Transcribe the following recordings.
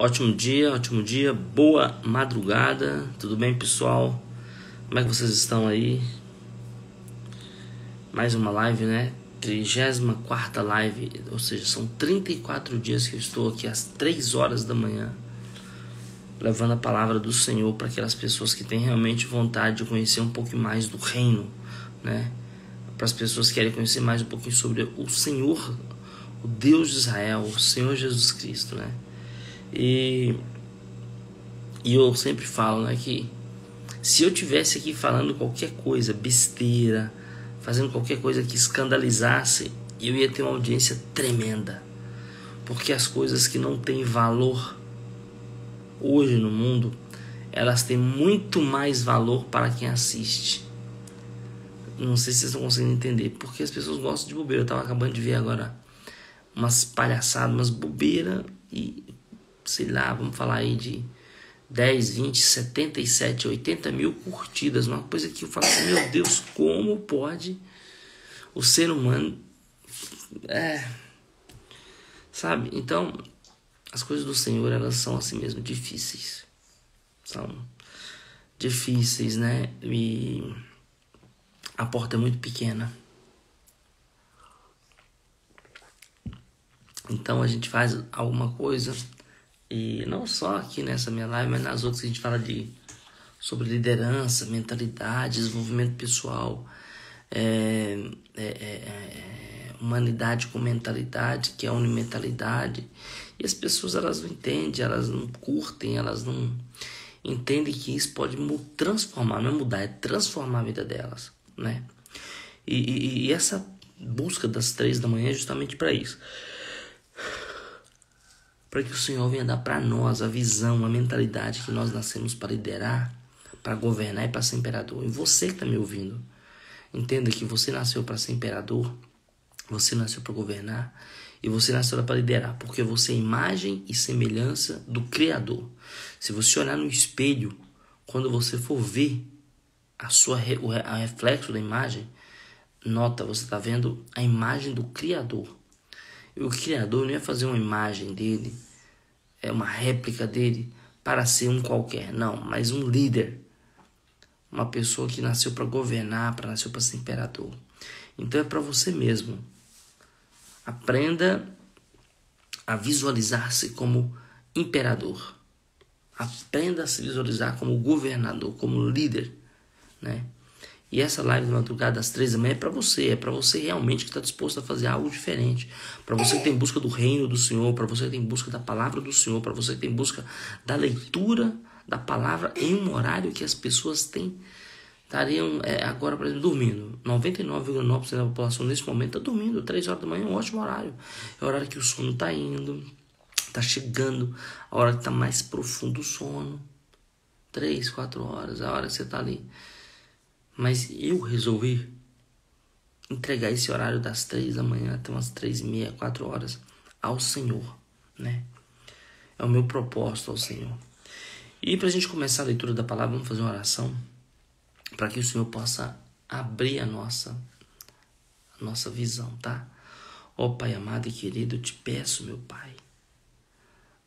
Ótimo dia, boa madrugada, tudo bem, pessoal? Como é que vocês estão aí? Mais uma live, né? 34ª live, ou seja, são 34 dias que eu estou aqui às 3 horas da manhã, levando a palavra do Senhor para aquelas pessoas que têm realmente vontade de conhecer um pouco mais do reino, né? Para as pessoas que querem conhecer mais um pouquinho sobre o Senhor, o Deus de Israel, o Senhor Jesus Cristo, né? E eu sempre falo, né, que se eu tivesse aqui falando qualquer coisa, besteira, fazendo qualquer coisa que escandalizasse, eu ia ter uma audiência tremenda. Porque as coisas que não têm valor hoje no mundo, elas têm muito mais valor para quem assiste. Não sei se vocês estão conseguindo entender, porque as pessoas gostam de bobeira. Eu estava acabando de ver agora umas palhaçadas, umas bobeiras e, sei lá, vamos falar aí de 10, 20, 77, 80 mil curtidas. Uma coisa que eu falo assim, meu Deus, como pode o ser humano... sabe? Então, as coisas do Senhor, elas são assim mesmo, difíceis. São difíceis, né? E a porta é muito pequena. Então a gente faz alguma coisa, e não só aqui nessa minha live, mas nas outras que a gente fala sobre liderança, mentalidade, desenvolvimento pessoal, humanidade com mentalidade, que é a unimentalidade. E as pessoas, elas não entendem, elas não curtem, elas não entendem que isso pode transformar, não é mudar, é transformar a vida delas, né? E essa busca das 3 da manhã é justamente para isso. Para que o Senhor venha dar para nós a visão, a mentalidade que nós nascemos para liderar, para governar e para ser imperador. E você que está me ouvindo, entenda que você nasceu para ser imperador, você nasceu para governar e você nasceu para liderar, porque você é imagem e semelhança do Criador. Se você olhar no espelho, quando você for ver o reflexo da imagem, nota, você está vendo a imagem do Criador. E o Criador não ia fazer uma imagem dele, uma réplica dele, para ser um qualquer, não, mas um líder. Uma pessoa que nasceu para governar, nasceu para ser imperador. Então é para você mesmo. Aprenda a visualizar-se como imperador. Aprenda a se visualizar como governador, como líder, né? E essa live de madrugada às 3 da manhã é para você realmente que está disposto a fazer algo diferente, para você que tem busca do reino do Senhor, para você que tem busca da palavra do Senhor, para você que tem busca da leitura da palavra em um horário que as pessoas estariam agora, por exemplo, dormindo. 99,9% da população nesse momento está dormindo. 3 horas da manhã é um ótimo horário. É o horário que o sono está indo, está chegando, a hora que está mais profundo o sono. 3, 4 horas, a hora que você está ali. Mas eu resolvi entregar esse horário das 3 da manhã até umas 3:30, 4 horas ao Senhor, né? É o meu propósito ao Senhor. E para a gente começar a leitura da palavra, vamos fazer uma oração para que o Senhor possa abrir a nossa visão, tá? Ó Pai amado e querido, eu te peço, meu Pai,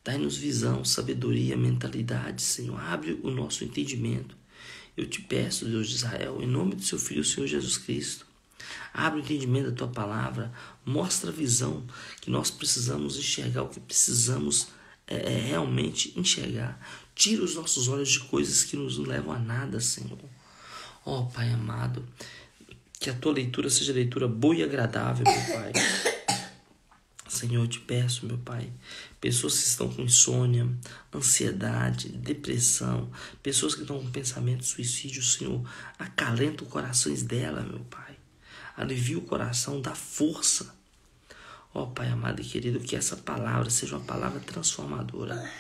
dai-nos visão, sabedoria, mentalidade, Senhor. Abre o nosso entendimento. Eu te peço, Deus de Israel, em nome do seu Filho, o Senhor Jesus Cristo, abre o entendimento da tua palavra, mostra a visão que nós precisamos enxergar, o que precisamos realmente enxergar. Tira os nossos olhos de coisas que nos levam a nada, Senhor. Ó Pai amado, que a tua leitura seja leitura boa e agradável, meu Pai. Senhor, eu te peço, meu Pai, pessoas que estão com insônia, ansiedade, depressão, pessoas que estão com pensamento de suicídio, Senhor, acalenta os corações dela, meu Pai. Alivia o coração, dá força. Ó Pai amado e querido, que essa palavra seja uma palavra transformadora.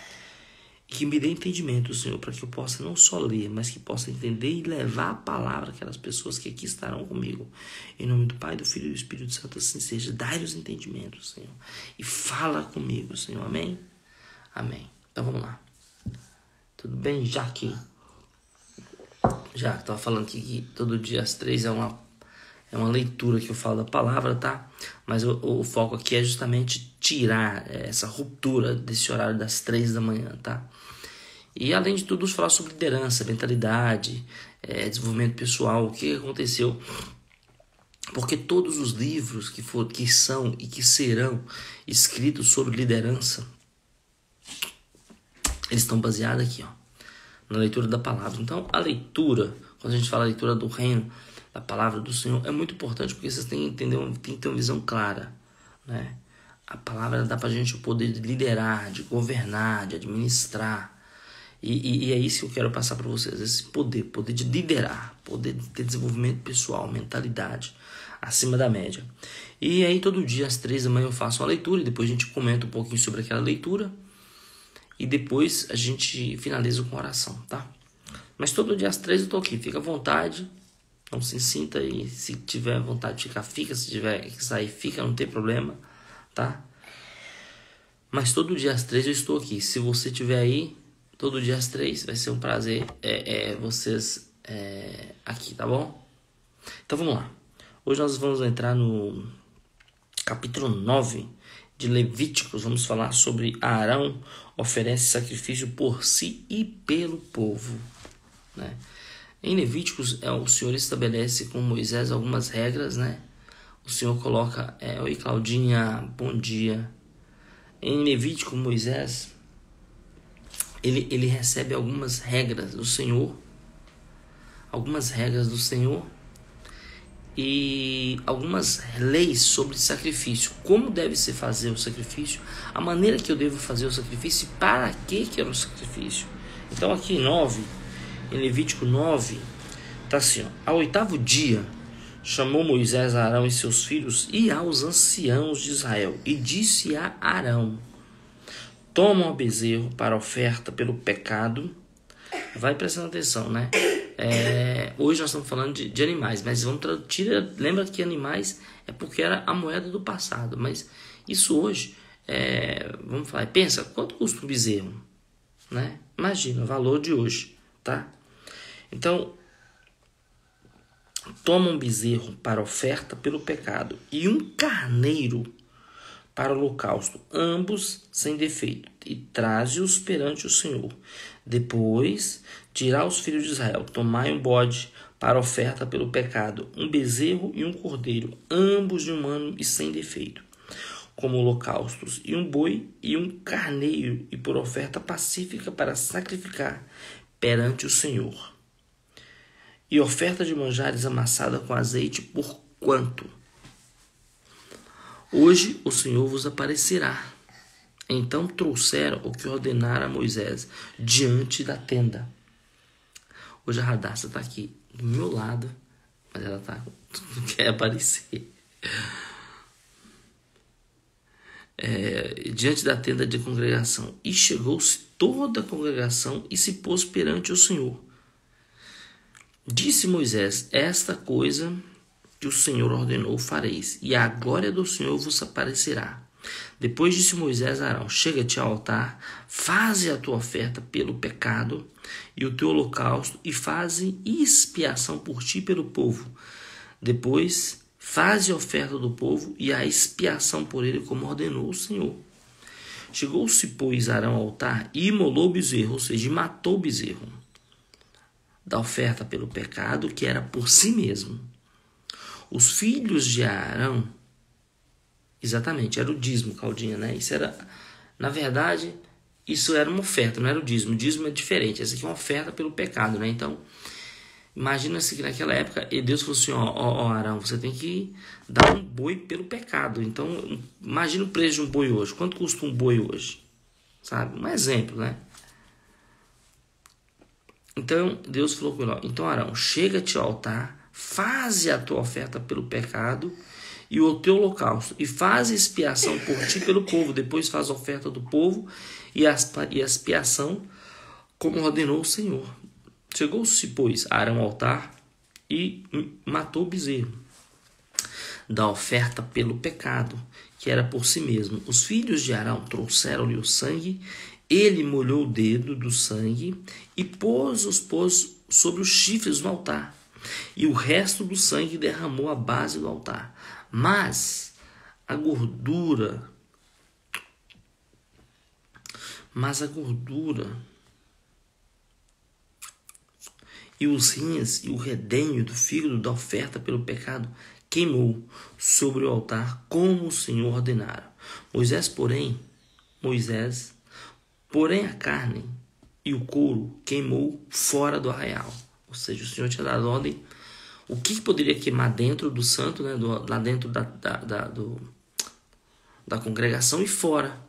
E que me dê entendimento, Senhor, para que eu possa não só ler, mas que possa entender e levar a palavra àquelas pessoas que aqui estarão comigo. Em nome do Pai, do Filho e do Espírito Santo, assim seja. Dai os entendimentos, Senhor. E fala comigo, Senhor. Amém? Amém. Então vamos lá. Tudo bem? Já que estava falando que todo dia às 3 é É uma leitura que eu falo da palavra, tá? Mas o foco aqui é justamente tirar essa ruptura desse horário das 3 da manhã, tá? E além de tudo, falar sobre liderança, mentalidade, desenvolvimento pessoal, o que aconteceu. Porque todos os livros que são e que serão escritos sobre liderança, eles estão baseados aqui, ó, na leitura da palavra. Então, a leitura, quando a gente fala a leitura do reino, da palavra do Senhor, é muito importante porque vocês têm que ter uma visão clara, né? A palavra dá pra gente o poder de liderar, de governar, de administrar. E é isso que eu quero passar para vocês, esse poder de liderar, poder de ter desenvolvimento pessoal, mentalidade acima da média. E aí todo dia às 3 da manhã eu faço uma leitura e depois a gente comenta um pouquinho sobre aquela leitura e depois a gente finaliza com oração, tá? Mas todo dia às 3 eu tô aqui, fica à vontade, não se sinta, e se tiver vontade de ficar, fica, se tiver que sair, fica, não tem problema, tá? Mas todo dia às 3 eu estou aqui. Se você estiver aí todo dia às 3, vai ser um prazer vocês aqui, tá bom? Então vamos lá. Hoje nós vamos entrar no capítulo 9 de Levíticos. Vamos falar sobre Arão oferece sacrifício por si e pelo povo, né? Em Levíticos, o Senhor estabelece com Moisés algumas regras, né? O Senhor coloca... Oi, Claudinha, bom dia. Em Levítico, Moisés... Ele recebe algumas regras do Senhor, e algumas leis sobre sacrifício. Como deve se fazer o sacrifício, a maneira que eu devo fazer o sacrifício e para que era o sacrifício. Então aqui em Levítico 9, está assim, ó: ao 8º dia, chamou Moisés a Arão e seus filhos e aos anciãos de Israel, e disse a Arão: toma um bezerro para oferta pelo pecado. Vai prestando atenção, né? Hoje nós estamos falando de animais, mas lembra que animais é porque era a moeda do passado. Mas isso hoje, vamos falar, pensa, quanto custa um bezerro? Né? Imagina o valor de hoje, tá? Então, toma um bezerro para oferta pelo pecado e um carneiro para o holocausto, ambos sem defeito, e traze-os perante o Senhor. Depois dirá aos filhos de Israel: tomai um bode para oferta pelo pecado, um bezerro e um cordeiro, ambos de um ano e sem defeito, como holocaustos, e um boi e um carneiro, e por oferta pacífica para sacrificar perante o Senhor. E oferta de manjares amassada com azeite, por quanto hoje o Senhor vos aparecerá. Então trouxeram o que ordenara Moisés diante da tenda. Hoje a Radassa está aqui do meu lado, mas ela não quer aparecer. Diante da tenda de congregação. E chegou-se toda a congregação e se pôs perante o Senhor. Disse Moisés: esta coisa que o Senhor ordenou fareis, e a glória do Senhor vos aparecerá. Depois disse Moisés a Arão: chega-te ao altar, faze a tua oferta pelo pecado e o teu holocausto, e faze expiação por ti e pelo povo. Depois faze a oferta do povo e a expiação por ele, como ordenou o Senhor. Chegou-se, pois, Arão ao altar e imolou o bezerro, ou seja, matou o bezerro da oferta pelo pecado, que era por si mesmo. Os filhos de Arão, exatamente, era o dízimo, Claudinha, né? Isso era, na verdade, isso era uma oferta, não era o dízimo. O dízimo é diferente, essa aqui é uma oferta pelo pecado, né? Então, imagina-se que naquela época, Deus falou assim: ó Arão, você tem que dar um boi pelo pecado. Então, imagina o preço de um boi hoje. Quanto custa um boi hoje? Sabe? Um exemplo, né? Então, Deus falou com ele: então, Arão, chega-te ao altar, faze a tua oferta pelo pecado e o teu holocausto, e faz expiação por ti e pelo povo. Depois faz a oferta do povo e a expiação, como ordenou o Senhor. Chegou-se, pois, Arão ao altar e matou o bezerro da oferta pelo pecado, que era por si mesmo. Os filhos de Arão trouxeram-lhe o sangue, ele molhou o dedo do sangue e pôs sobre os chifres no altar. e o resto do sangue derramou à base do altar. Mas a gordura e os rins e o redenho do fígado da oferta pelo pecado queimou sobre o altar, como o Senhor ordenara. Porém a carne e o couro queimou fora do arraial. Ou seja, o Senhor tinha dado ordem. O que poderia queimar dentro do santo, né, lá dentro da congregação e fora.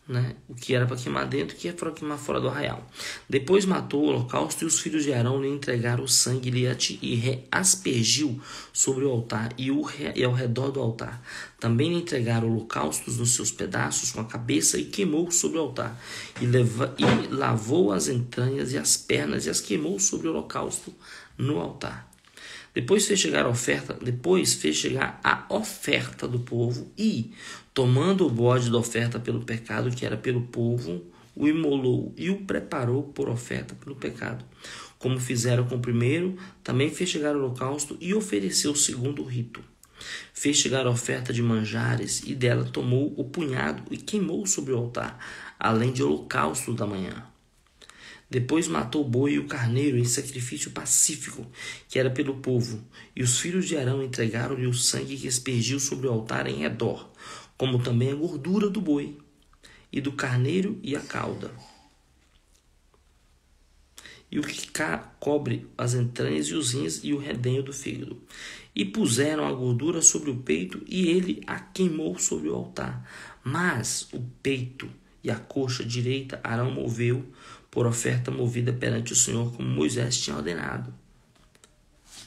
Né? O que era para queimar dentro, o que era para queimar fora do arraial. Depois matou o holocausto e os filhos de Arão lhe entregaram o sangue e aspergiu sobre o altar e ao redor do altar. Também lhe entregaram holocaustos nos seus pedaços com a cabeça e queimou sobre o altar. E lavou as entranhas e as pernas e as queimou sobre o holocausto no altar. Depois fez chegar a oferta do povo e, tomando o bode da oferta pelo pecado, que era pelo povo, o imolou e o preparou por oferta pelo pecado. Como fizeram com o primeiro, também fez chegar o holocausto e ofereceu o segundo rito. Fez chegar a oferta de manjares e dela tomou o punhado e queimou sobre o altar, além de holocausto da manhã. Depois matou o boi e o carneiro em sacrifício pacífico, que era pelo povo, e os filhos de Arão entregaram-lhe o sangue que aspergiu sobre o altar em redor, como também a gordura do boi, e do carneiro e a cauda, e o que cobre as entranhas e os rins e o redenho do fígado. E puseram a gordura sobre o peito, e ele a queimou sobre o altar. Mas o peito e a coxa direita Arão moveu por oferta movida perante o Senhor, como Moisés tinha ordenado.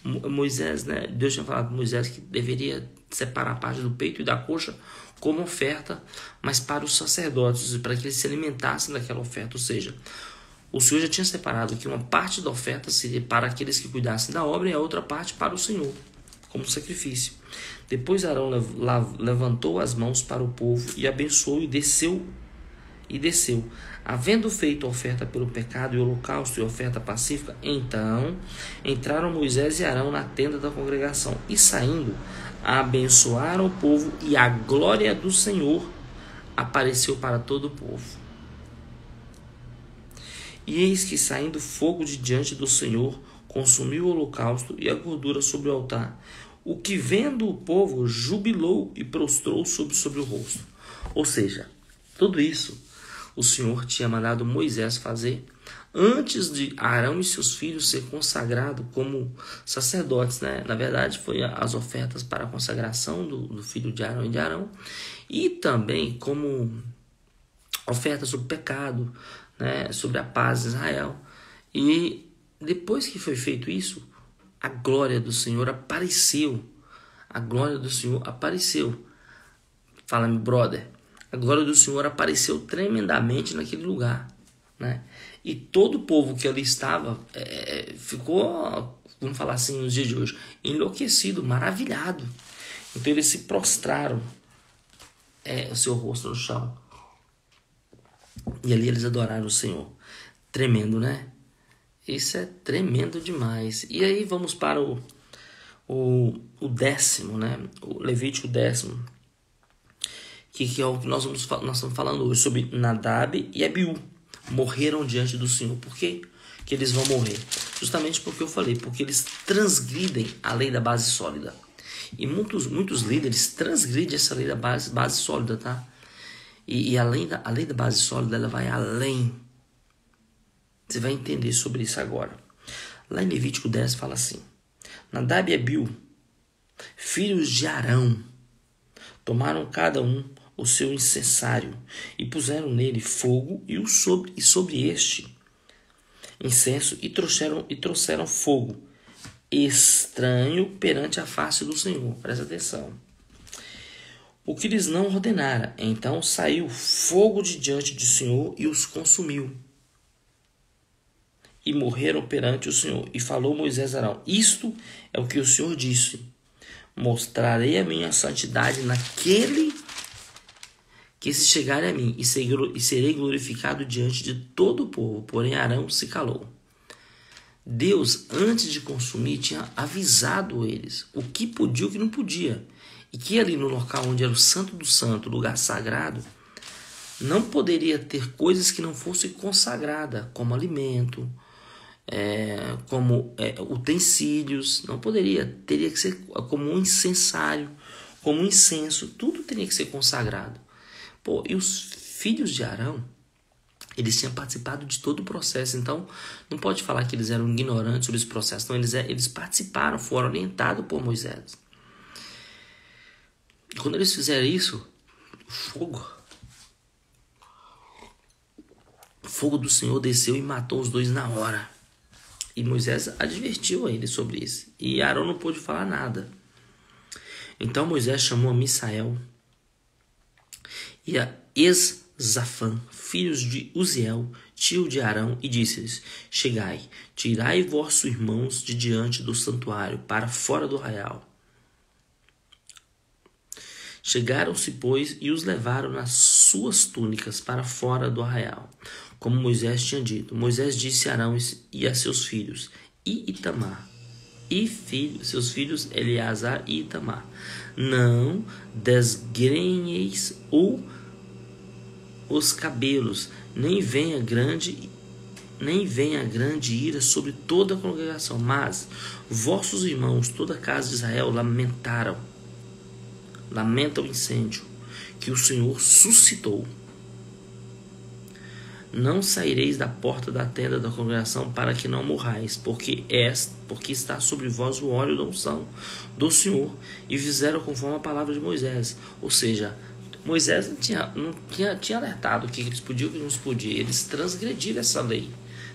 Moisés, né? Deus tinha falado para Moisés que deveria separar a parte do peito e da coxa como oferta, mas para os sacerdotes, para que eles se alimentassem daquela oferta. Ou seja, o Senhor já tinha separado que uma parte da oferta seria para aqueles que cuidassem da obra e a outra parte para o Senhor, como sacrifício. Depois Arão levantou as mãos para o povo e abençoou e desceu. Havendo feito a oferta pelo pecado e o holocausto e a oferta pacífica, então entraram Moisés e Arão na tenda da congregação e, saindo, abençoaram o povo, e a glória do Senhor apareceu para todo o povo. E eis que, saindo fogo de diante do Senhor, consumiu o holocausto e a gordura sobre o altar. O que, vendo o povo, jubilou e prostrou-se sobre o rosto. Ou seja, tudo isso o Senhor tinha mandado Moisés fazer antes de Arão e seus filhos ser consagrados como sacerdotes, né? Na verdade, foi as ofertas para a consagração do filho de Arão e de Arão, e também como oferta sobre o pecado, né? Sobre a paz de Israel. E depois que foi feito isso, a glória do Senhor apareceu. A glória do Senhor apareceu. Fala-me, brother. A glória do Senhor apareceu tremendamente naquele lugar, né? E todo o povo que ali estava ficou, vamos falar assim nos dias de hoje, enlouquecido, maravilhado. Então eles se prostraram, o seu rosto no chão. E ali eles adoraram o Senhor. Tremendo, né? Isso é tremendo demais. E aí vamos para o 10º, né? O Levítico 10º. Que é o que nós estamos falando hoje, sobre Nadab e Abiú. Morreram diante do Senhor. Por quê que eles vão morrer? Justamente porque eu falei, porque eles transgridem a lei da base sólida. E muitos líderes transgridem essa lei da base sólida, tá? E a lei da base sólida, ela vai além. Você vai entender sobre isso agora. Lá em Levítico 10 fala assim: Nadab e Abiú, filhos de Arão, tomaram cada um o seu incensário e puseram nele fogo e sobre este incenso e trouxeram fogo estranho perante a face do Senhor. Presta atenção. O que lhes não ordenara. Então saiu fogo de diante do Senhor e os consumiu. E morreram perante o Senhor. E falou Moisés a Arão: isto é o que o Senhor disse: mostrarei a minha santidade naquele que se chegar a mim, e serei glorificado diante de todo o povo. Porém Arão se calou. Deus, antes de consumir, tinha avisado eles o que podia e o que não podia. E que ali no local onde era o Santo do Santo, lugar sagrado, não poderia ter coisas que não fossem consagradas, como alimento, como utensílios. Não poderia. Teria que ser como um incensário, como um incenso. Tudo teria que ser consagrado. Pô, e os filhos de Arão, eles tinham participado de todo o processo. Então, não pode falar que eles eram ignorantes sobre esse processo. Não, eles participaram, foram orientados por Moisés. E quando eles fizeram isso, o fogo do Senhor desceu e matou os dois na hora. E Moisés advertiu a eles sobre isso. E Arão não pôde falar nada. Então Moisés chamou a Misael e a Zafã, filhos de Uziel, tio de Arão, e disse-lhes: Chegai, tirai vossos irmãos de diante do santuário, para fora do arraial. Chegaram-se, pois, e os levaram nas suas túnicas para fora do arraial, como Moisés tinha dito. Moisés disse a Arão e a seus filhos, e Itamar, seus filhos Eleazar e Itamar: Não desgrenheis os cabelos, nem venha grande ira sobre toda a congregação, mas vossos irmãos, toda a casa de Israel, lamenta o incêndio que o Senhor suscitou. Não saireis da porta da tenda da congregação para que não morrais, porque está sobre vós o óleo da unção do Senhor. E fizeram conforme a palavra de Moisés. Ou seja, Moisés não tinha alertado o que eles podiam e o que não se podia. Eles transgrediram essa lei,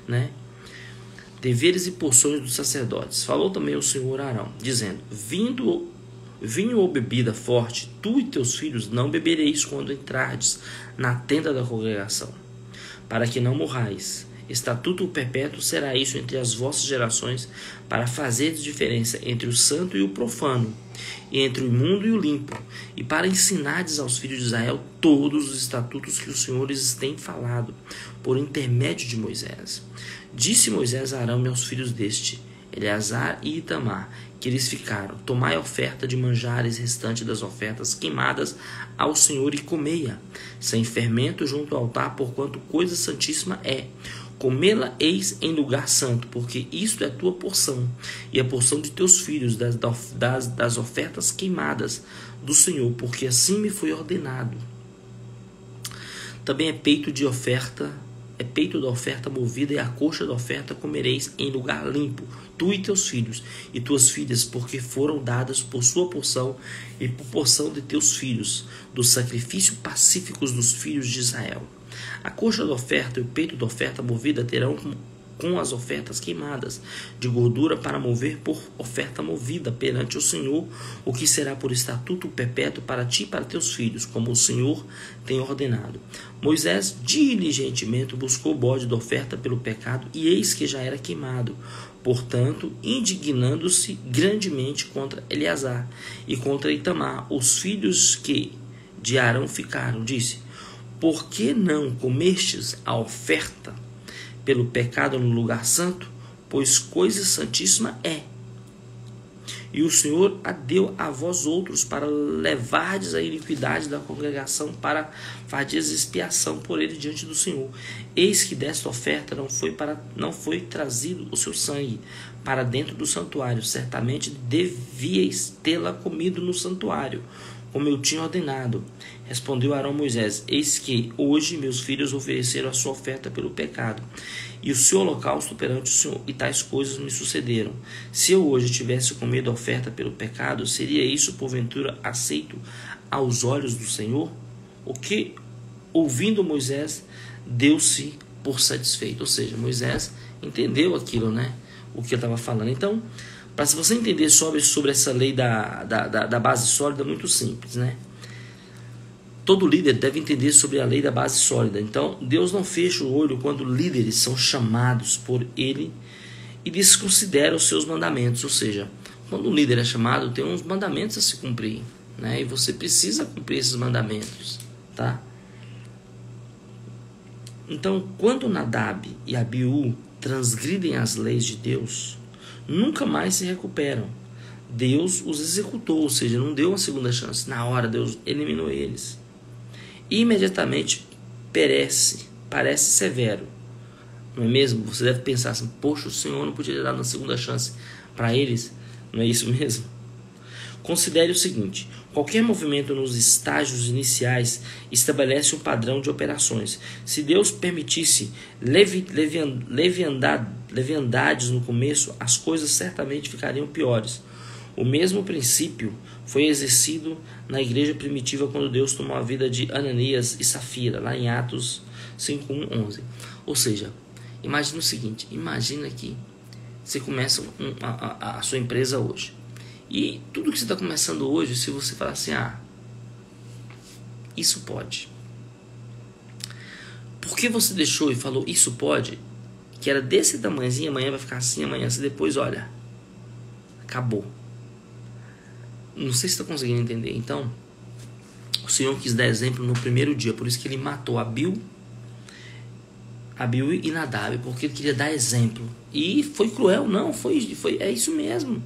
né? Deveres e porções dos sacerdotes. Falou também o Senhor a Arão, dizendo: Vinho ou bebida forte, tu e teus filhos não bebereis quando entrardes na tenda da congregação, para que não morrais. Estatuto perpétuo será isso entre as vossas gerações, para fazeres diferença entre o santo e o profano, e entre o imundo e o limpo, e para ensinardes aos filhos de Israel todos os estatutos que o Senhor lhes tem falado, por intermédio de Moisés. Disse Moisés a Arão e aos filhos deste, Eleazar e Itamar, que eles ficaram: Tomai a oferta de manjares restante das ofertas queimadas ao Senhor e comei-a, sem fermento junto ao altar, porquanto coisa santíssima é. Comê-la eis em lugar santo, porque isto é tua porção, e a porção de teus filhos das ofertas queimadas do Senhor, porque assim me foi ordenado. Também é peito da oferta movida, e a coxa da oferta comereis em lugar limpo, tu e teus filhos e tuas filhas, porque foram dadas por sua porção e por porção de teus filhos, dos sacrifícios pacíficos dos filhos de Israel. A coxa da oferta e o peito da oferta movida terão com as ofertas queimadas de gordura para mover por oferta movida perante o Senhor, o que será por estatuto perpétuo para ti e para teus filhos, como o Senhor tem ordenado. Moisés diligentemente buscou o bode da oferta pelo pecado, e eis que já era queimado. Portanto, indignando-se grandemente contra Eleazar e contra Itamar, os filhos que de Arão ficaram, disse: Por que não comestes a oferta pelo pecado no lugar santo? Pois coisa santíssima é. E o Senhor a deu a vós outros para levardes a iniquidade da congregação, para fazeres expiação por ele diante do Senhor. Eis que desta oferta não foi trazido o seu sangue para dentro do santuário. Certamente devíeis tê-la comido no santuário, como eu tinha ordenado. Respondeu Arão a Moisés: Eis que hoje meus filhos ofereceram a sua oferta pelo pecado e o seu holocausto perante o Senhor, e tais coisas me sucederam. Se eu hoje tivesse comido a oferta pelo pecado, seria isso porventura aceito aos olhos do Senhor? O que, ouvindo Moisés, deu-se por satisfeito. Ou seja, Moisés entendeu aquilo, né? O que eu estava falando. Então, para se você entender sobre essa lei da base sólida, é muito simples, né? Todo líder deve entender sobre a lei da base sólida. Então, Deus não fecha o olho quando líderes são chamados por Ele e desconsidera os seus mandamentos. Ou seja, quando um líder é chamado, tem uns mandamentos a se cumprir, né? E você precisa cumprir esses mandamentos, tá? Então, quando Nadab e Abiú transgridem as leis de Deus nunca mais se recuperam. Deus os executou, ou seja, não deu uma segunda chance. Na hora, Deus eliminou eles. E imediatamente parece severo. Não é mesmo? Você deve pensar assim, poxa, o Senhor não podia ter dado uma segunda chance para eles? Não é isso mesmo? Considere o seguinte: qualquer movimento nos estágios iniciais estabelece um padrão de operações. Se Deus permitisse leviandades no começo, as coisas certamente ficariam piores. O mesmo princípio foi exercido na igreja primitiva quando Deus tomou a vida de Ananias e Safira, lá em Atos 5:11. Ou seja, imagina o seguinte: imagina que você começa a sua empresa hoje. E tudo que você está começando hoje, se você falar assim, isso pode. Por que você deixou e falou isso pode? Que era desse tamanhozinho, amanhã vai ficar assim, amanhã assim, depois, olha, acabou. Não sei se está conseguindo entender. Então, o Senhor quis dar exemplo no primeiro dia, por isso que ele matou Abiú e Nadab, porque ele queria dar exemplo. E foi cruel? Não, é isso mesmo.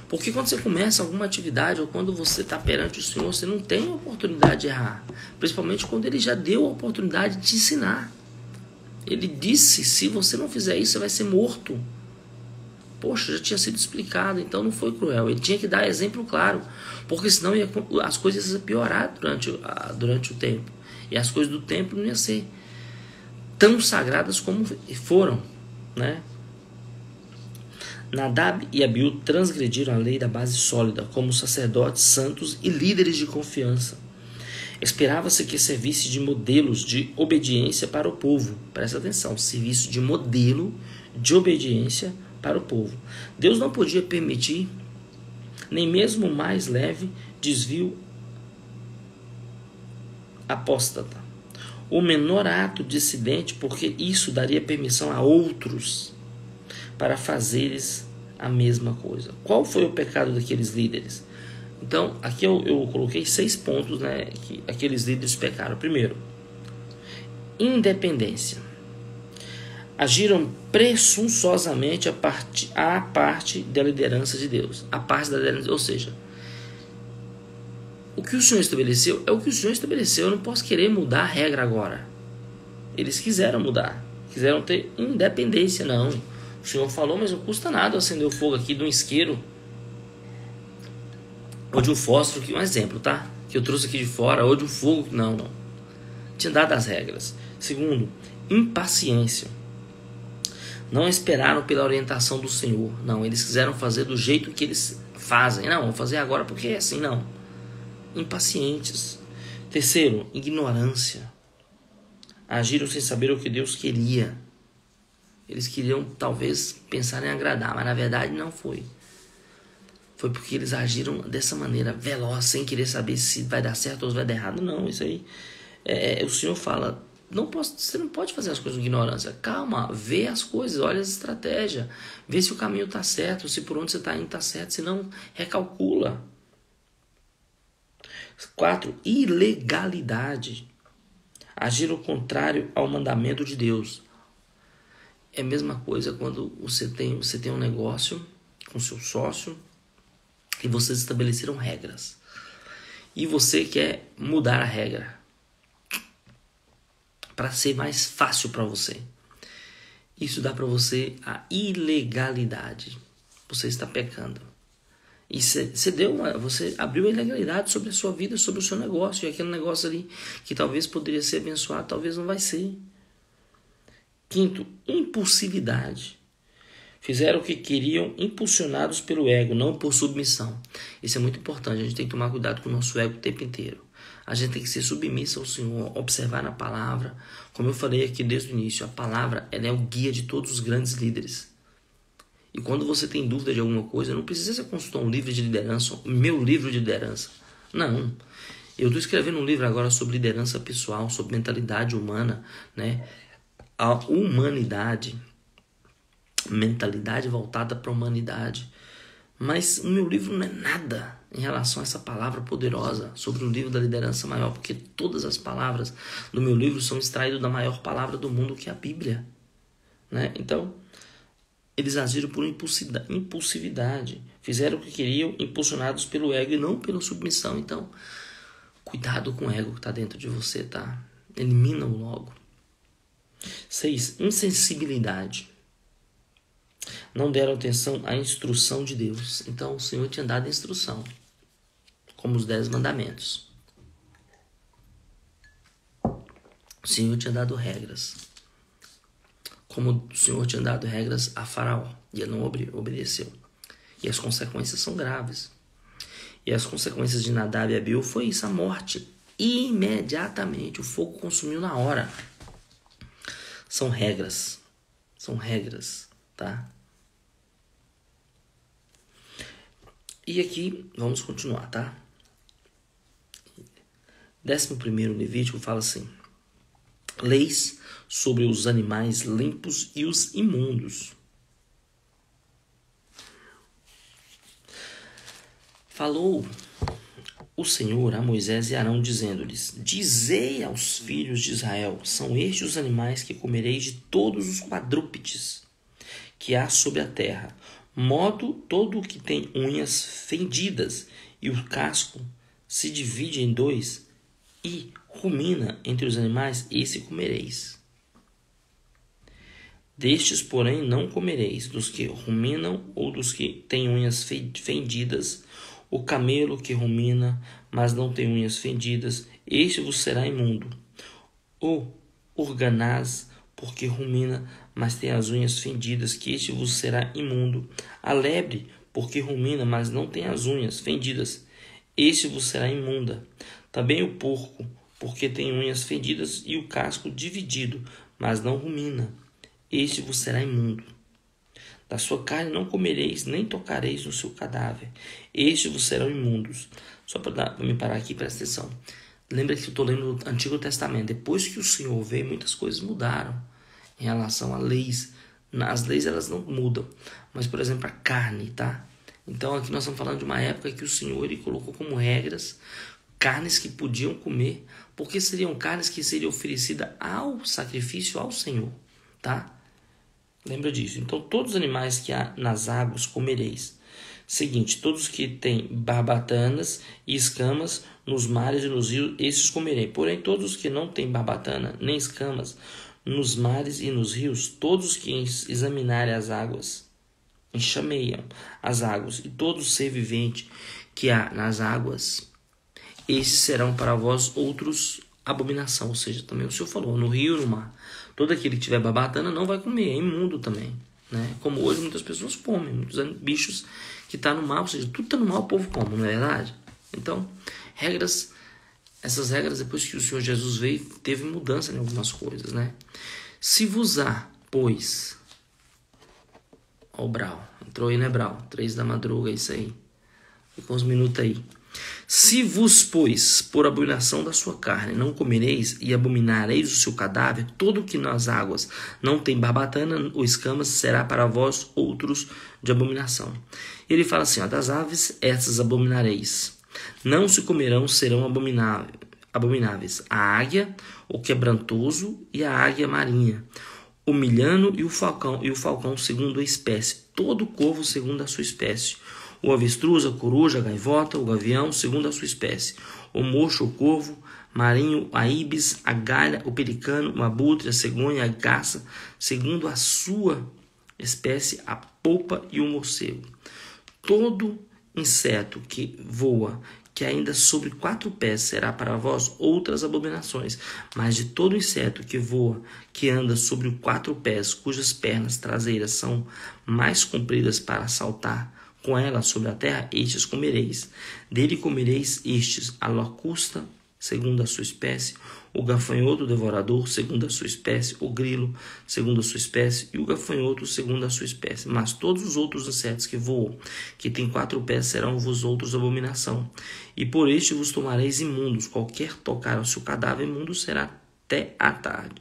Porque quando você começa alguma atividade ou quando você está perante o Senhor, você não tem a oportunidade de errar. Principalmente quando ele já deu a oportunidade de te ensinar. Ele disse, se você não fizer isso, você vai ser morto. Poxa, já tinha sido explicado, então não foi cruel. Ele tinha que dar exemplo claro, porque senão as coisas iam piorar durante o tempo. E as coisas do templo não iam ser tão sagradas como foram, né? Nadab e Abiú transgrediram a lei da base sólida, como sacerdotes santos e líderes de confiança. Esperava-se que servisse de modelos de obediência para o povo. Presta atenção, serviço de modelo de obediência para o povo. Deus não podia permitir nem mesmo o mais leve desvio apóstata, o menor ato dissidente, porque isso daria permissão a outros para fazeres a mesma coisa. Qual foi o pecado daqueles líderes? Então, aqui eu coloquei 6 pontos, né, que aqueles líderes pecaram. Primeiro, independência. Agiram presunçosamente a parte da liderança de Deus. A parte da liderança, ou seja, o que o Senhor estabeleceu é o que o Senhor estabeleceu. Eu não posso querer mudar a regra agora. Eles quiseram mudar. Quiseram ter independência, não. O Senhor falou, mas não custa nada acender o fogo aqui de um isqueiro ou de um fósforo, que um exemplo, tá? Que eu trouxe aqui de fora, ou de um fogo. Não. Tinha dado as regras. Segundo, impaciência. Não esperaram pela orientação do Senhor. Não, eles quiseram fazer do jeito que eles fazem. Não, vou fazer agora porque é assim, não. Impacientes. Terceiro, ignorância. Agiram sem saber o que Deus queria. Eles queriam talvez pensar em agradar, mas na verdade não foi. Foi porque eles agiram dessa maneira veloz, sem querer saber se vai dar certo ou se vai dar errado. Não, isso aí o Senhor fala, você não pode fazer as coisas com ignorância. Calma, vê as coisas, olha as estratégias, vê se o caminho está certo, se por onde você está indo está certo, se não, recalcula. 4, ilegalidade. Agir ao contrário ao mandamento de Deus. É a mesma coisa quando você tem um negócio com seu sócio e vocês estabeleceram regras. E você quer mudar a regra para ser mais fácil para você. Isso dá para você a ilegalidade. Você está pecando. E você abriu a ilegalidade sobre a sua vida, sobre o seu negócio. E aquele negócio ali que talvez poderia ser abençoado, talvez não vai ser. 5, impulsividade. Fizeram o que queriam, impulsionados pelo ego, não por submissão. Isso é muito importante. A gente tem que tomar cuidado com o nosso ego o tempo inteiro. A gente tem que ser submisso ao Senhor, observar na palavra. Como eu falei aqui desde o início, a palavra ela é o guia de todos os grandes líderes. E quando você tem dúvida de alguma coisa, não precisa você consultar um livro de liderança, meu livro de liderança. Não. Eu estou escrevendo um livro agora sobre liderança pessoal, sobre mentalidade humana, né? A humanidade, mentalidade voltada para a humanidade. Mas o meu livro não é nada em relação a essa palavra poderosa sobre o livro da liderança maior, porque todas as palavras do meu livro são extraídas da maior palavra do mundo, que é a Bíblia. né? Então, eles agiram por impulsividade. Fizeram o que queriam, impulsionados pelo ego e não pela submissão. Então, cuidado com o ego que está dentro de você, tá? Elimina-o logo. 6. Insensibilidade. Não deram atenção à instrução de Deus. Então, o Senhor tinha dado instrução, como os 10 mandamentos. O Senhor tinha dado regras, como o Senhor tinha dado regras a Faraó, e ele não obedeceu. E as consequências são graves. E as consequências de Nadab e Abiú foi isso, a morte. Imediatamente, o fogo consumiu na hora. São regras, tá? E aqui, vamos continuar, tá? 11º Levítico fala assim: leis sobre os animais limpos e os imundos. Falou o Senhor a Moisés e Arão, dizendo-lhes: dizei aos filhos de Israel: são estes os animais que comereis de todos os quadrúpedes que há sobre a terra, modo todo o que tem unhas fendidas, e o casco se divide em 2, e rumina entre os animais, esse comereis. Destes, porém, não comereis, dos que ruminam ou dos que têm unhas fendidas. O camelo que rumina, mas não tem unhas fendidas, este vos será imundo. O organaz, porque rumina, mas tem as unhas fendidas, que este vos será imundo. A lebre, porque rumina, mas não tem as unhas fendidas, este vos será imunda. Também o porco, porque tem unhas fendidas e o casco dividido, mas não rumina, este vos será imundo. Da sua carne não comereis, nem tocareis no seu cadáver. Estes vos serão imundos. Só para me parar aqui, presta atenção. Lembra que eu estou lendo o Antigo Testamento. Depois que o Senhor veio, muitas coisas mudaram em relação a leis. As leis, elas não mudam. Mas, por exemplo, a carne, tá? Então, aqui nós estamos falando de uma época que o Senhor ele colocou como regras carnes que podiam comer, porque seriam carnes que seriam oferecidas ao sacrifício ao Senhor, tá? Lembra disso. Então, todos os animais que há nas águas comereis. Seguinte, todos que têm barbatanas e escamas nos mares e nos rios, esses comerei. Porém, todos os que não têm barbatana nem escamas nos mares e nos rios, todos que examinarem as águas, enxameiam as águas, e todo ser vivente que há nas águas, esses serão para vós outros abominação. Ou seja, também o Senhor falou, no rio e no mar. Todo aquele que tiver barbatana não vai comer, é imundo também, né? Como hoje muitas pessoas comem, muitos bichos que estão no mar, ou seja, tudo está no mar, o povo come, não é verdade? Então, essas regras, depois que o Senhor Jesus veio, teve mudança em algumas coisas, né? Se vos há, pois, ó o Brau, entrou aí, né, Brau? 3 da madruga, isso aí. Ficou uns minutos aí. Se vos, pois, por abominação da sua carne, não comereis e abominareis o seu cadáver, todo que nas águas não tem barbatana ou escamas será para vós outros de abominação. Ele fala assim, ó, das aves essas abominareis. Não se comerão, serão abomináveis. A águia, o quebrantoso e a águia marinha. O milhano e o falcão segundo a espécie. Todo corvo segundo a sua espécie. O avestruz, a coruja, a gaivota, o gavião, segundo a sua espécie. O mocho, o corvo, marinho, a ibis, a galha, o pelicano, o abutre, a cegonha, a garça, segundo a sua espécie, a polpa e o morcego. Todo inseto que voa, que ainda sobre 4 pés, será para vós outras abominações. Mas de todo inseto que voa, que anda sobre 4 pés, cujas pernas traseiras são mais compridas para saltar com ela sobre a terra, estes comereis. Dele comereis estes, a locusta, segundo a sua espécie, o gafanhoto devorador, segundo a sua espécie, o grilo, segundo a sua espécie, e o gafanhoto, segundo a sua espécie. Mas todos os outros insetos que voam, que têm 4 pés, serão vos outros abominação. E por este vos tomareis imundos. Qualquer tocar ao seu cadáver imundo será até a tarde.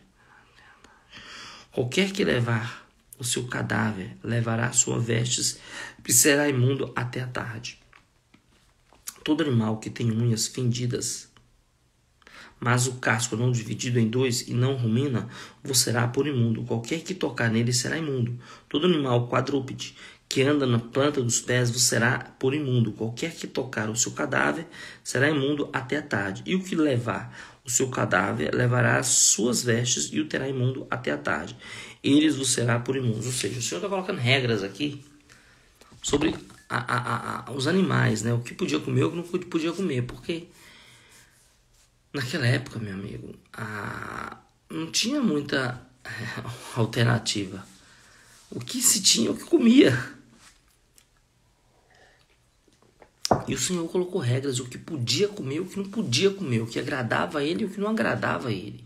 Qualquer que levar o seu cadáver levará sua vestes e será imundo até a tarde. Todo animal que tem unhas fendidas, mas o casco não dividido em dois e não rumina, vos será por imundo. Qualquer que tocar nele será imundo. Todo animal quadrúpede que anda na planta dos pés vos será por imundo. Qualquer que tocar o seu cadáver será imundo até a tarde. E o que levar o seu cadáver levará as suas vestes e o terá imundo até a tarde. Eles vos será por imundo. Ou seja, o Senhor está colocando regras aqui sobre os animais, né? O que podia comer, o que não podia comer. Porque naquela época, meu amigo, não tinha muita alternativa. O que se tinha, o que comia. E o Senhor colocou regras, o que podia comer, o que não podia comer, o que agradava a ele e o que não agradava a ele.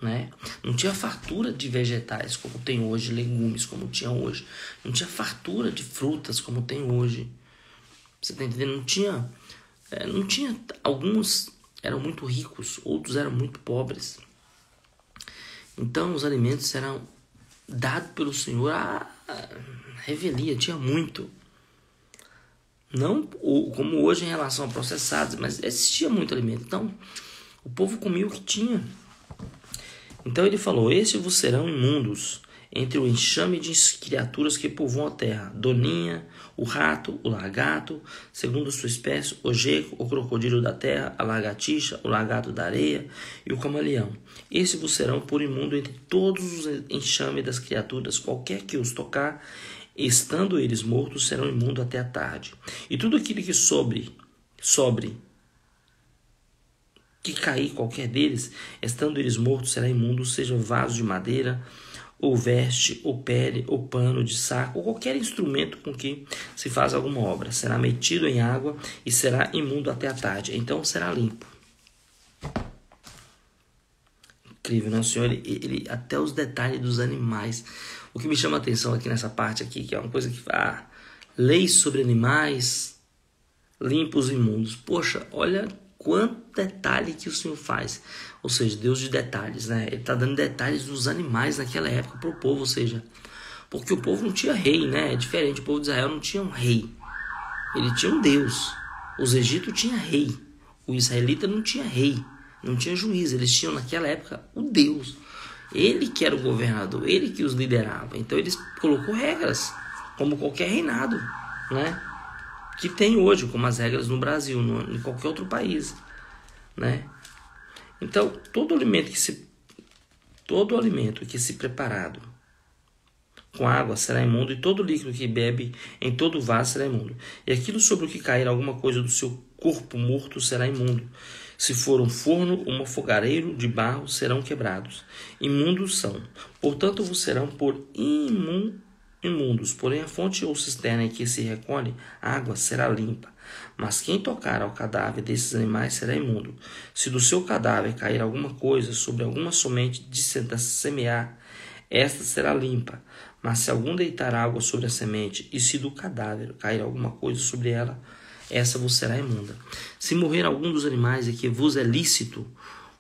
Né? Não tinha fartura de vegetais como tem hoje, legumes como tinha hoje. Não tinha fartura de frutas como tem hoje. Você está entendendo? Não tinha. Alguns eram muito ricos, outros eram muito pobres. Então os alimentos eram dados pelo Senhor à revelia, tinha muito. Não como hoje em relação a processados, mas existia muito alimento. Então, o povo comia o que tinha. Então ele falou: estes vos serão imundos entre o enxame de criaturas que povoam a terra: doninha, o rato, o lagarto, segundo sua espécie, o geco, o crocodilo da terra, a lagartixa, o lagarto da areia e o camaleão. Estes vos serão por imundo entre todos os enxames das criaturas. Qualquer que os tocar, estando eles mortos, serão imundos até a tarde. E tudo aquilo que que cair qualquer deles, estando eles mortos, será imundo, seja vaso de madeira, ou veste, ou pele, ou pano de saco, ou qualquer instrumento com que se faz alguma obra. Será metido em água e será imundo até a tarde. Então será limpo. Incrível, né? O Senhor, ele até os detalhes dos animais. O que me chama a atenção aqui nessa parte aqui, que é uma coisa que leis sobre animais, limpos e imundos. Poxa, olha quanto detalhe que o Senhor faz. Ou seja, Deus de detalhes, né? Ele está dando detalhes dos animais naquela época para o povo, ou seja, porque o povo não tinha rei, né? É diferente, o povo de Israel não tinha um rei. Ele tinha um Deus. Os egípcios tinham rei. O israelita não tinha rei, não tinha juiz. Eles tinham naquela época o Deus. Ele que era o governador, ele que os liderava. Então ele colocou regras, como qualquer reinado, né? Que tem hoje, como as regras no Brasil, em qualquer outro país, né? Então, todo alimento que se preparado com água será imundo, e todo líquido que bebe em todo vaso será imundo. E aquilo sobre o que cair alguma coisa do seu corpo morto será imundo. Se for um forno ou um fogareiro de barro, serão quebrados. Imundos são. Portanto, vos serão por imundos. Porém, a fonte ou cisterna em que se recolhe água será limpa. Mas quem tocar ao cadáver desses animais será imundo. Se do seu cadáver cair alguma coisa sobre alguma semente de semear, esta será limpa. Mas se algum deitar água sobre a semente, e se do cadáver cair alguma coisa sobre ela, essa vos será imunda. Se morrer algum dos animais e que vos é lícito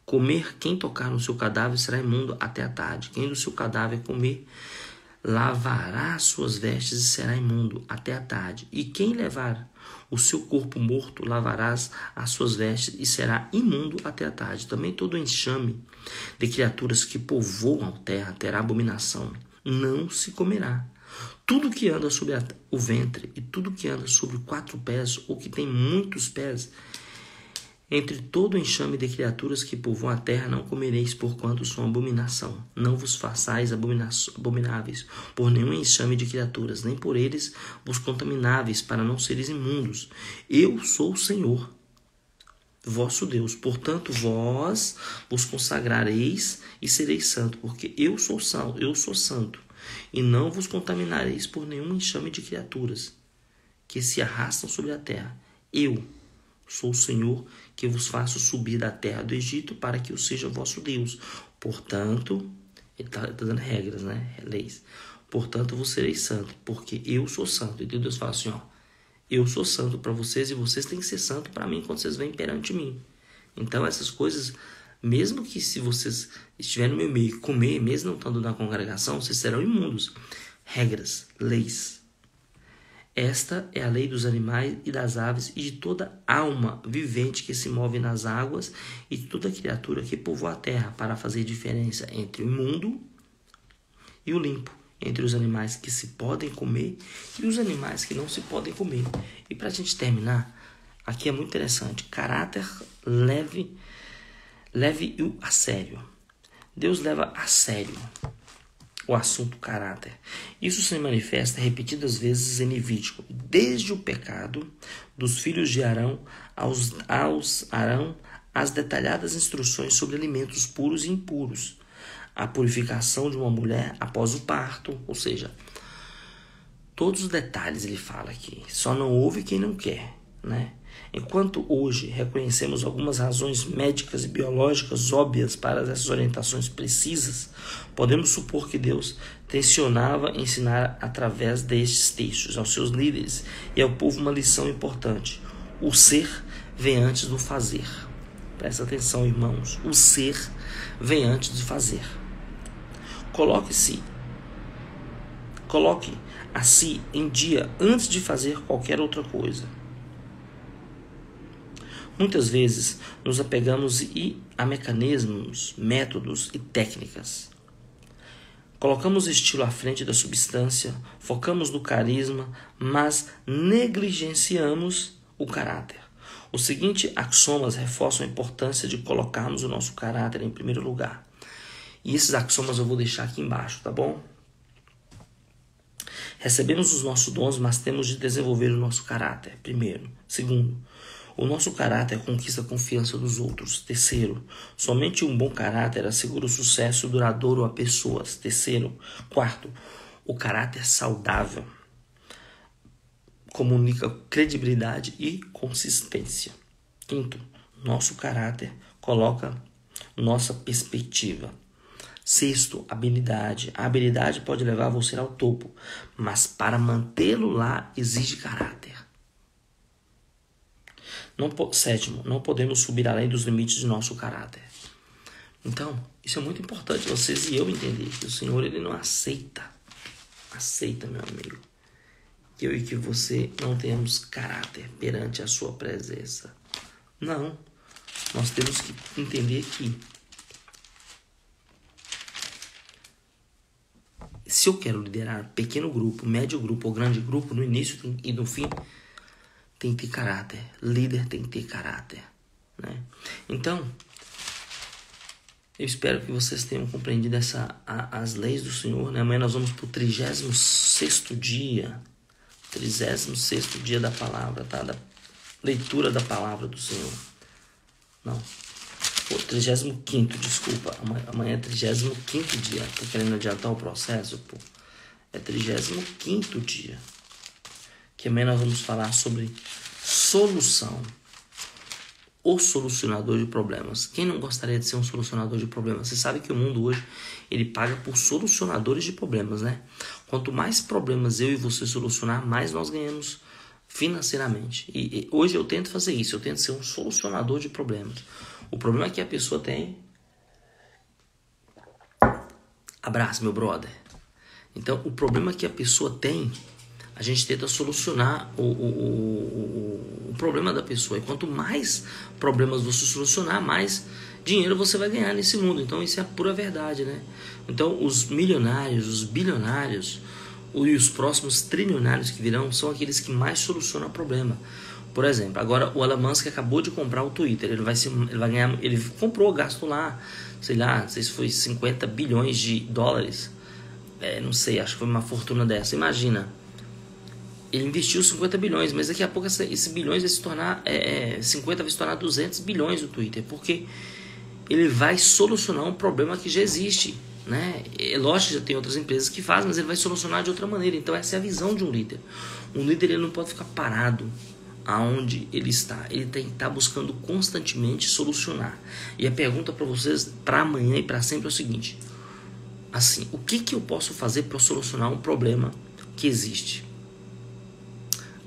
comer, quem tocar no seu cadáver será imundo até a tarde. Quem do seu cadáver comer, lavará as suas vestes e será imundo até a tarde. E quem levar o seu corpo morto, lavarás as suas vestes e será imundo até a tarde. Também todo enxame de criaturas que povoam a terra terá abominação. Não se comerá. Tudo que anda sobre o ventre e tudo que anda sobre 4 pés ou que tem muitos pés, entre todo o enxame de criaturas que povoam a terra não comereis, porquanto são abominação. Não vos façais abomináveis por nenhum enxame de criaturas, nem por eles vos contamináveis, para não seres imundos. Eu sou o Senhor, vosso Deus. Portanto, vós vos consagrareis e sereis santo, porque eu sou santo. E não vos contaminareis por nenhum enxame de criaturas que se arrastam sobre a terra. Eu sou o Senhor que vos faço subir da terra do Egito para que eu seja vosso Deus. Portanto, ele está dando regras, né? Leis. Portanto, vos sereis santo, porque eu sou santo. E Deus fala assim, eu sou santo para vocês e vocês têm que ser santo para mim quando vocês vêm perante mim. Então, essas coisas, mesmo que se vocês estiverem no meu meio e comer, mesmo não estando na congregação, vocês serão imundos. Regras, leis. Esta é a lei dos animais e das aves e de toda alma vivente que se move nas águas e de toda criatura que povoa a terra, para fazer diferença entre o imundo e o limpo, entre os animais que se podem comer e os animais que não se podem comer. E para a gente terminar, aqui é muito interessante, caráter leve a sério. Deus leva a sério o assunto caráter. Isso se manifesta repetidas vezes em Levítico, desde o pecado dos filhos de Arão Arão, as detalhadas instruções sobre alimentos puros e impuros, a purificação de uma mulher após o parto, ou seja, todos os detalhes ele fala aqui. Só não ouve quem não quer, né? Enquanto hoje reconhecemos algumas razões médicas e biológicas óbvias para essas orientações precisas, podemos supor que Deus tensionava ensinar através destes textos aos seus líderes e ao povo uma lição importante. O ser vem antes do fazer. Presta atenção, irmãos. O ser vem antes do fazer. Coloque a si em dia antes de fazer qualquer outra coisa. Muitas vezes nos apegamos a mecanismos, métodos e técnicas. Colocamos o estilo à frente da substância, focamos no carisma, mas negligenciamos o caráter. Os seguintes axiomas reforçam a importância de colocarmos o nosso caráter em primeiro lugar. E esses axiomas eu vou deixar aqui embaixo, tá bom? Recebemos os nossos dons, mas temos de desenvolver o nosso caráter, primeiro. Segundo, o nosso caráter conquista a confiança dos outros. Terceiro, somente um bom caráter assegura o sucesso duradouro a pessoas. Quarto, o caráter saudável comunica credibilidade e consistência. Quinto, nosso caráter coloca nossa perspectiva. Sexto, habilidade. A habilidade pode levar você ao topo, mas para mantê-lo lá exige caráter. Sétimo, não podemos subir além dos limites de nosso caráter. Então, isso é muito importante vocês e eu entender que o Senhor ele não aceita, meu amigo, que eu e que você não tenhamos caráter perante a sua presença. Não, nós temos que entender que se eu quero liderar pequeno grupo, médio grupo ou grande grupo, no início e no fim, tem que ter caráter. Líder tem que ter caráter, né? Então, eu espero que vocês tenham compreendido as leis do Senhor, né? Amanhã nós vamos para o 36º dia. 36º dia da palavra, tá? Da leitura da palavra do Senhor. Não. 35º, desculpa. Amanhã é 35º dia. Tô querendo adiantar o processo, pô. É 35º dia. Que amanhã nós vamos falar sobre solução. O solucionador de problemas. Quem não gostaria de ser um solucionador de problemas? Você sabe que o mundo hoje, ele paga por solucionadores de problemas, né? Quanto mais problemas eu e você solucionar, mais nós ganhamos financeiramente. E hoje eu tento fazer isso. Eu tento ser um solucionador de problemas. O problema é que a pessoa tem... Abraço, meu brother. Então, o problema que a pessoa tem... A gente tenta solucionar o problema da pessoa. E quanto mais problemas você solucionar, mais dinheiro você vai ganhar nesse mundo. Então isso é a pura verdade, né? Então os milionários, os bilionários e os próximos trilionários que virão são aqueles que mais solucionam o problema. Por exemplo, agora o Elon Musk acabou de comprar o Twitter. Ele vai ganhar, ele comprou, gastou lá, não sei se foi 50 bilhões de dólares. Não sei, acho que foi uma fortuna dessa. Imagina. Ele investiu 50 bilhões, mas daqui a pouco esse bilhões vai se tornar 50 vai se tornar 200 bilhões no Twitter, porque ele vai solucionar um problema que já existe, né? É lógico que já tem outras empresas que fazem, mas ele vai solucionar de outra maneira. Então essa é a visão de um líder. Um líder ele não pode ficar parado aonde ele está. Ele tem que estar buscando constantemente solucionar. E a pergunta para vocês, para amanhã e para sempre é o seguinte: assim, o que eu posso fazer para solucionar um problema que existe?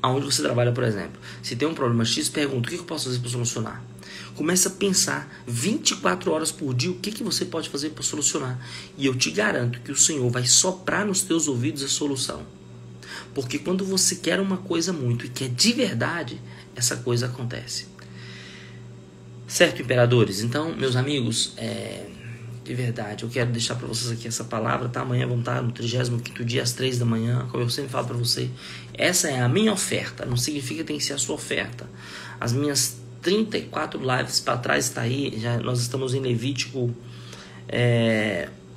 Aonde você trabalha, por exemplo, se tem um problema X, pergunta: o que eu posso fazer para solucionar? Começa a pensar 24 horas por dia o que você pode fazer para solucionar. E eu te garanto que o Senhor vai soprar nos teus ouvidos a solução. Porque quando você quer uma coisa muito e quer de verdade, essa coisa acontece. Certo, imperadores? Então, meus amigos, de verdade, eu quero deixar para vocês aqui essa palavra, tá? Amanhã vamos estar no 35º dia, às 3 da manhã, como eu sempre falo para você. Essa é a minha oferta, não significa que tem que ser a sua oferta. As minhas 34 lives para trás está aí, nós estamos em Levítico,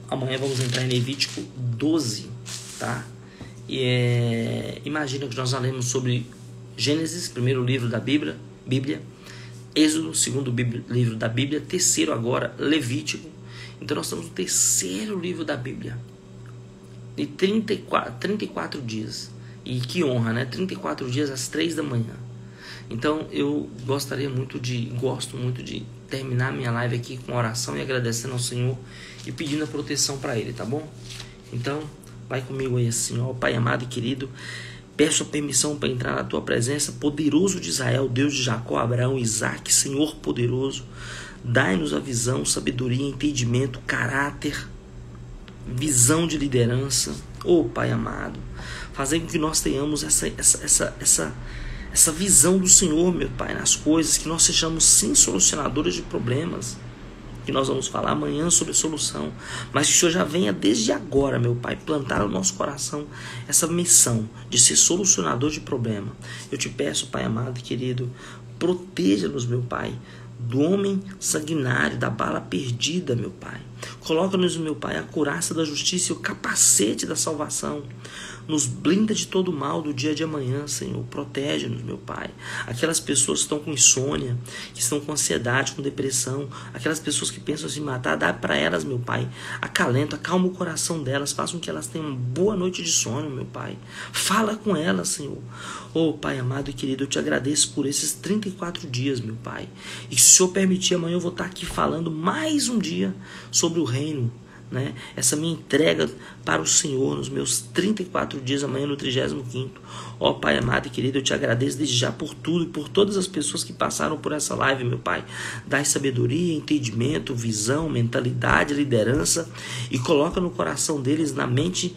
amanhã vamos entrar em Levítico 12, tá? E imagina que nós falamos sobre Gênesis, primeiro livro da Bíblia, Êxodo, segundo livro da Bíblia, terceiro agora, Levítico. Então nós estamos no terceiro livro da Bíblia, de 34 dias, e que honra, né? 34 dias às 3 da manhã. Então eu gosto muito de terminar minha live aqui com oração e agradecendo ao Senhor e pedindo a proteção para Ele, tá bom? Então vai comigo aí assim, ó, Pai amado e querido, peço a permissão para entrar na Tua presença, poderoso de Israel, Deus de Jacó, Abraão, Isaac, Senhor poderoso, dai-nos a visão, sabedoria, entendimento, caráter, visão de liderança, ô Pai amado, fazei com que nós tenhamos essa visão do Senhor, meu Pai, nas coisas, que nós sejamos sim solucionadores de problemas, que nós vamos falar amanhã sobre solução, mas que o Senhor já venha desde agora, meu Pai, plantar no nosso coração essa missão de ser solucionador de problema. Eu te peço, Pai amado e querido, proteja-nos, meu Pai, do homem sanguinário, da bala perdida, meu Pai. Coloca-nos, meu Pai, a couraça da justiça e o capacete da salvação. Nos blinda de todo mal do dia de amanhã, Senhor. Protege-nos, meu Pai. Aquelas pessoas que estão com insônia, que estão com ansiedade, com depressão, aquelas pessoas que pensam se matar, dá para elas, meu Pai, acalenta, acalma o coração delas, faça com que elas tenham uma boa noite de sono, meu Pai. Fala com elas, Senhor. Oh, Pai amado e querido, eu te agradeço por esses 34 dias, meu Pai. E se o Senhor permitir, amanhã eu vou estar aqui falando mais um dia sobre o reino, né? Essa minha entrega para o Senhor nos meus 34 dias, amanhã no 35º. Ó Pai amado e querido, eu te agradeço desde já por tudo e por todas as pessoas que passaram por essa live, meu Pai. Dai sabedoria, entendimento, visão, mentalidade, liderança e coloca no coração deles, na mente,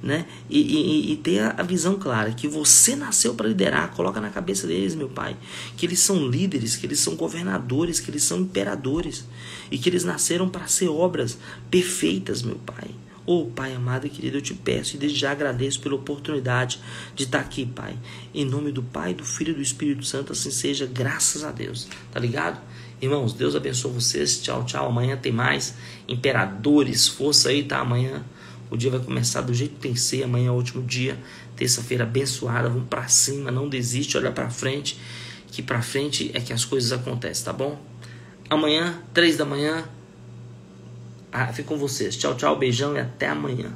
né? E ter a visão clara que você nasceu para liderar. Coloca na cabeça deles, meu Pai, que eles são líderes, que eles são governadores, que eles são imperadores e que eles nasceram para ser obras perfeitas, meu Pai. Oh, Pai amado e querido, eu te peço e desde já agradeço pela oportunidade de estar aqui, Pai. Em nome do Pai, do Filho e do Espírito Santo, assim seja, graças a Deus. Tá ligado? Irmãos, Deus abençoe vocês. Tchau, tchau. Amanhã tem mais. Imperadores, força aí, tá? Amanhã o dia vai começar do jeito que tem que ser. Amanhã é o último dia. Terça-feira abençoada. Vamos pra cima. Não desiste. Olha pra frente. Que pra frente é que as coisas acontecem, tá bom? Amanhã, 3 da manhã. Fico com vocês. Tchau, tchau. Beijão e até amanhã.